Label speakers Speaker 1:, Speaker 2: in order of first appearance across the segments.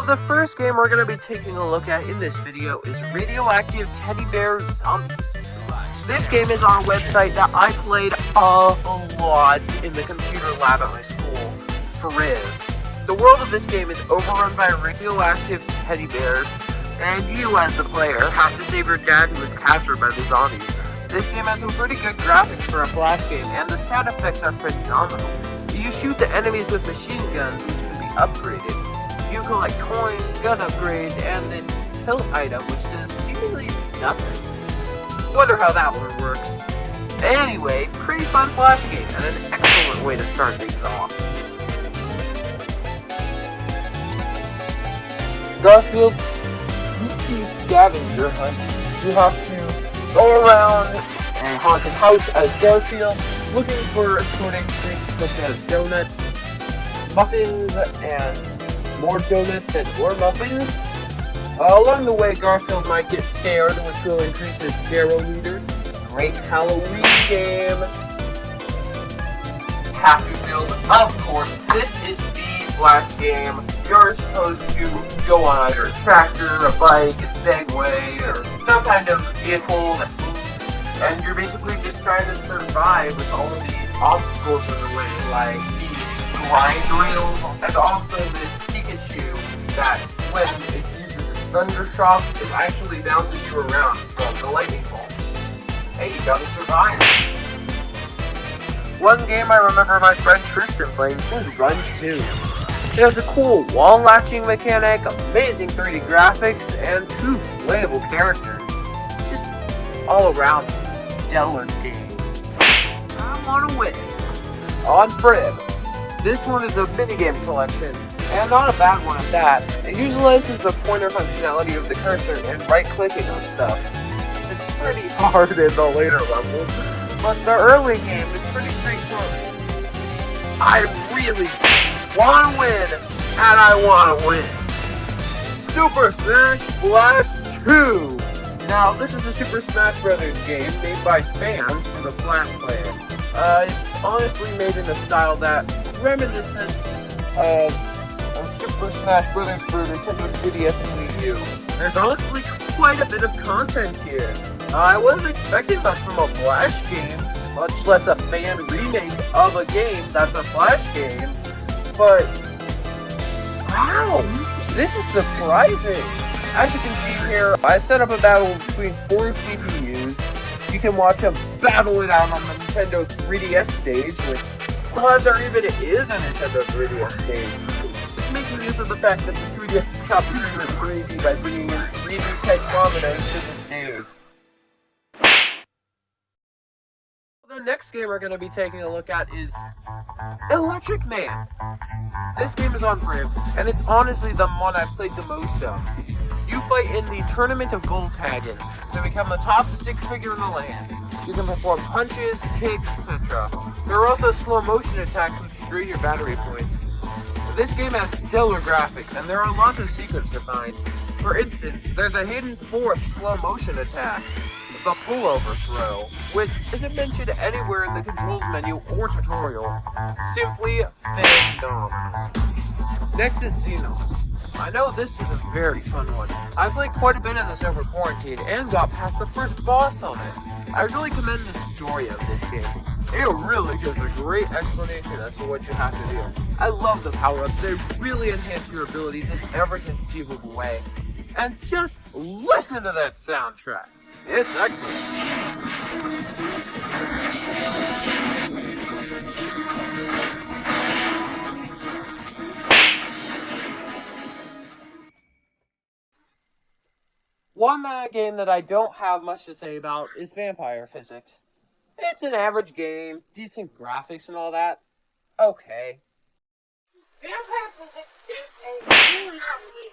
Speaker 1: the first game we're going to be taking a look at in this video is Radioactive Teddy Bear Zombies. This game is on a website that I played a lot in the computer lab at my school, for ReVamped. The world of this game is overrun by radioactive teddy bears, and you as the player have to save your dad who was captured by the zombies. This game has some pretty good graphics for a flash game, and the sound effects are phenomenal. You shoot the enemies with machine guns, which can be upgraded. You collect coins, gun upgrades, and this pill item, which does seemingly nothing. Wonder how that one works. Anyway, pretty fun flash game, and an excellent way to start things off. Garfield's spooky scavenger hunt. You have to go around a haunted house as Garfield, looking for assorted treats such as donuts, muffins, and more donuts and more muffins. Along the way, Garfield might get scared, which will increase his scare-o-meter. Great Halloween game. Happy Field, of course. This is the flash game. You're supposed to go on either a tractor, a bike, a Segway, or some kind of vehicle that moves, and you're basically just trying to survive with all of the obstacles in the way, like these grind rails, and also this Pikachu that, when it uses its Thunder Shock, it actually bounces you around from the lightning bolt. Hey, you gotta survive. One game I remember my friend Tristan playing was Run 2. It has a cool wall latching mechanic, amazing 3D graphics, and 2 playable characters. Just all around stellar game. I wanna win. On Frib. This one is a minigame collection, and not a bad one at that. It utilizes the pointer functionality of the cursor and right-clicking on stuff. It's pretty hard in the later levels, but the early game is pretty straightforward. I really want to win, and I want to win. Super Smash Flash 2! Now, this is a Super Smash Bros. Game made by fans for the Flash player. It's honestly made in a style that reminiscence of Super Smash Bros. For Nintendo 3DS and Wii U. There's honestly quite a bit of content here. I wasn't expecting much from a Flash game, much less a fan remake of a game that's a Flash game. But, wow, this is surprising. As you can see here, I set up a battle between 4 CPUs. You can watch them battle it out on the Nintendo 3DS stage, which, glad there even is a Nintendo 3DS stage. It's making use of the fact that the 3DS's top screen is gravy by bringing in 3D text prominence to the stage. The next game we're going to be taking a look at is Electric Man. This game is on Frib, and it's honestly the one I've played the most of. You fight in the Tournament of Bull Tagging to become the top stick figure in the land. You can perform punches, kicks, etc. There are also slow motion attacks which drain your battery points. This game has stellar graphics, and there are lots of secrets to find. For instance, there's a hidden 4th slow motion attack, the pullover throw, which isn't mentioned anywhere in the controls menu or tutorial. Simply phenomenal. Next is Xenos. I know this is a very fun one. I played quite a bit of this over quarantine and got past the first boss on it. I really commend the story of this game. It really gives a great explanation as to what you have to do. I love the power-ups. They really enhance your abilities in every conceivable way. And just listen to that soundtrack. It's excellent. One game that I don't have much to say about is Vampire Physics. It's an average game, decent graphics and all that. Okay.
Speaker 2: Vampire Physics is a really fun game.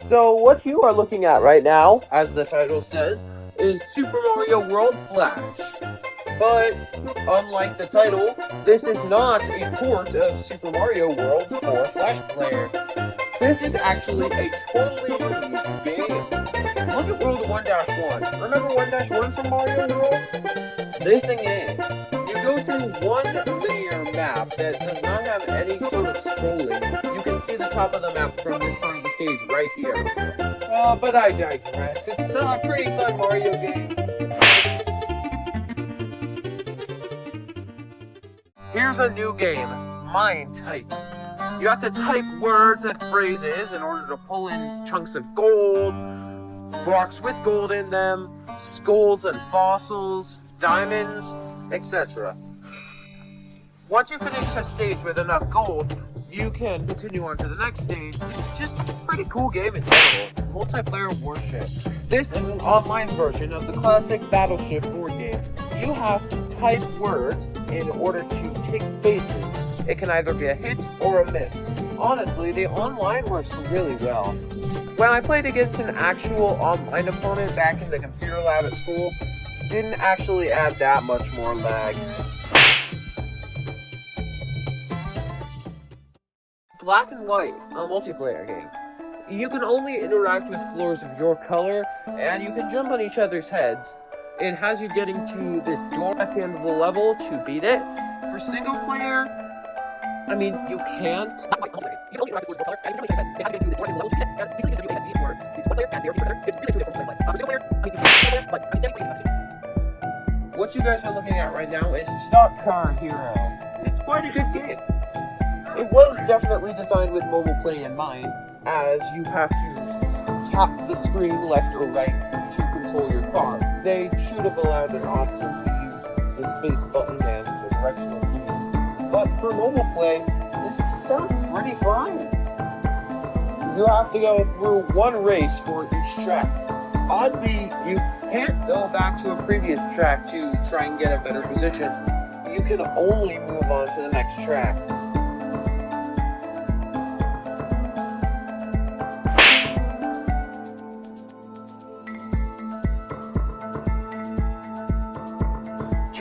Speaker 1: So what you are looking at right now, as the title says, is Super Mario World Flash. But, unlike the title, this is not a port of Super Mario World for Flash Player. This is actually a totally unique game. Look at World 1-1. Remember 1-1 from Mario World? This game, you go through one linear map that does not have any sort of scrolling, you can see the top of the map from this part of the stage right here. But I digress. It's a pretty fun Mario game. Here's a new game, Mind Type. You have to type words and phrases in order to pull in chunks of gold, rocks with gold in them, skulls and fossils, diamonds, etc. Once you finish a stage with enough gold, you can continue on to the next stage. Just a pretty cool game in general. Multiplayer warship. This is an online version of the classic Battleship board game. You have to type words in order to take spaces. It can either be a hit or a miss. Honestly, the online works really well. When I played against an actual online opponent back in the computer lab at school, didn't actually add that much more lag. Black and White, a multiplayer game. You can only interact with floors of your color, and you can jump on each other's heads. It has you getting to this door at the end of the level to beat it. For single player, I mean, you can't. You can only interact with floors of your color, and you can jump on each other's heads. It has you getting to this door at the end of the level to beat it, and you can use a new ASD for it's one player and the other player. It's really two different play. For single player, I mean, you can play but I mean, you can what you guys are looking at right now is Stock Car Hero. It's quite a good game. It was definitely designed with mobile play in mind, as you have to tap the screen left or right to control your car. They should have allowed an option to use the space button and the directional keys. But for mobile play, this sounds pretty fun. You have to go through one race for each track. Oddly, you can't go back to a previous track to try and get a better position. You can only move on to the next track.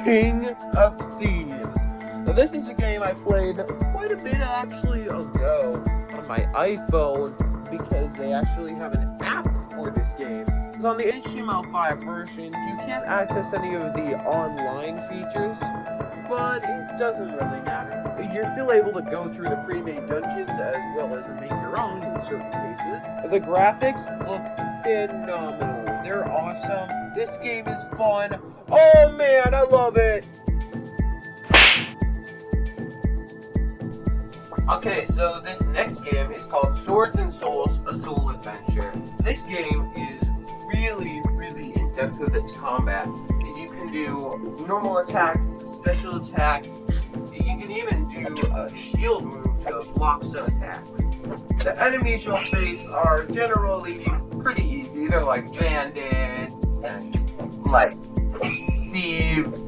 Speaker 1: King of Thieves. Now this is a game I played quite a bit actually ago on my iPhone because they actually have an app for this game. It's on the HTML5 version. You can't access any of the online features, but it doesn't really matter. You're still able to go through the pre-made dungeons as well as make your own in certain cases. The graphics look phenomenal. They're awesome. This game is fun. Oh man, I love it! Okay, so this next game is called Swords and Souls, A Soul Adventure. This game is really in-depth with its combat. You can do normal attacks, special attacks, you can even do a shield move to block some attacks. The enemies you'll face are generally pretty easy. They're like bandits and like thieves.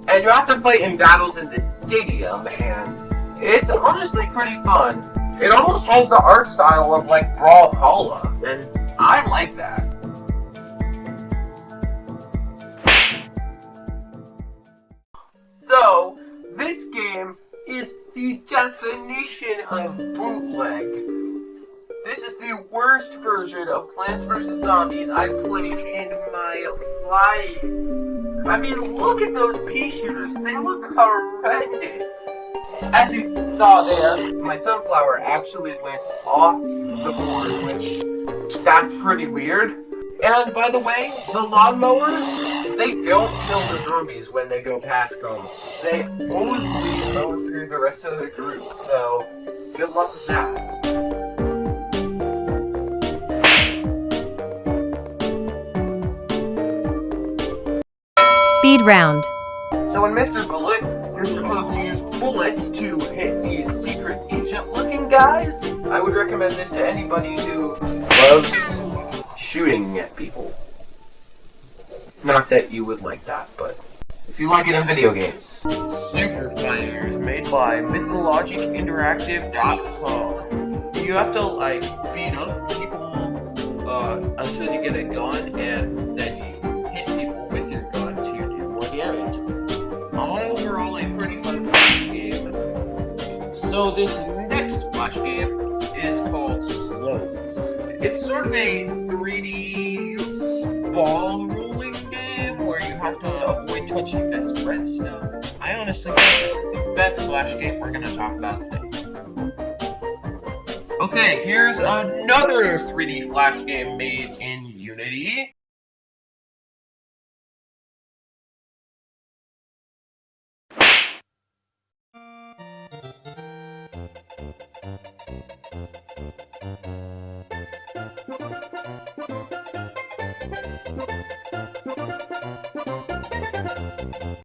Speaker 1: And you have to fight in battles in the stadium, and it's honestly pretty fun. It almost has the art style of like Brawlhalla, and I like that. So, this game is the definition of bootleg. This is the worst version of Plants vs. Zombies I've played in my life. I mean, look at those pea shooters. They look horrendous. As you saw there, my sunflower actually went off the board, which that's pretty weird. And by the way, the lawnmowers, they don't kill the zombies when they go past them. They only go through the rest of the group, so good luck with that.
Speaker 3: Speed round.
Speaker 1: So in Mr. Bullet, you're supposed to use bullets to hit these secret agent-looking guys. I would recommend this to anybody who loves shooting at people. Not that you would like that, but if you like it in video games. Super Fighters, made by mythologicinteractive.com. You have to, like, beat up people until you get a gun, and then you hit people with your gun to do more damage. Overall, a pretty fun Flash game. So this next Flash game is called Slow. It's sort of a 3D ball rolling game where you have to avoid touching this red stuff. just again, this is the best Flash game we're going to talk about today. Okay, here's another 3D Flash game made in Unity.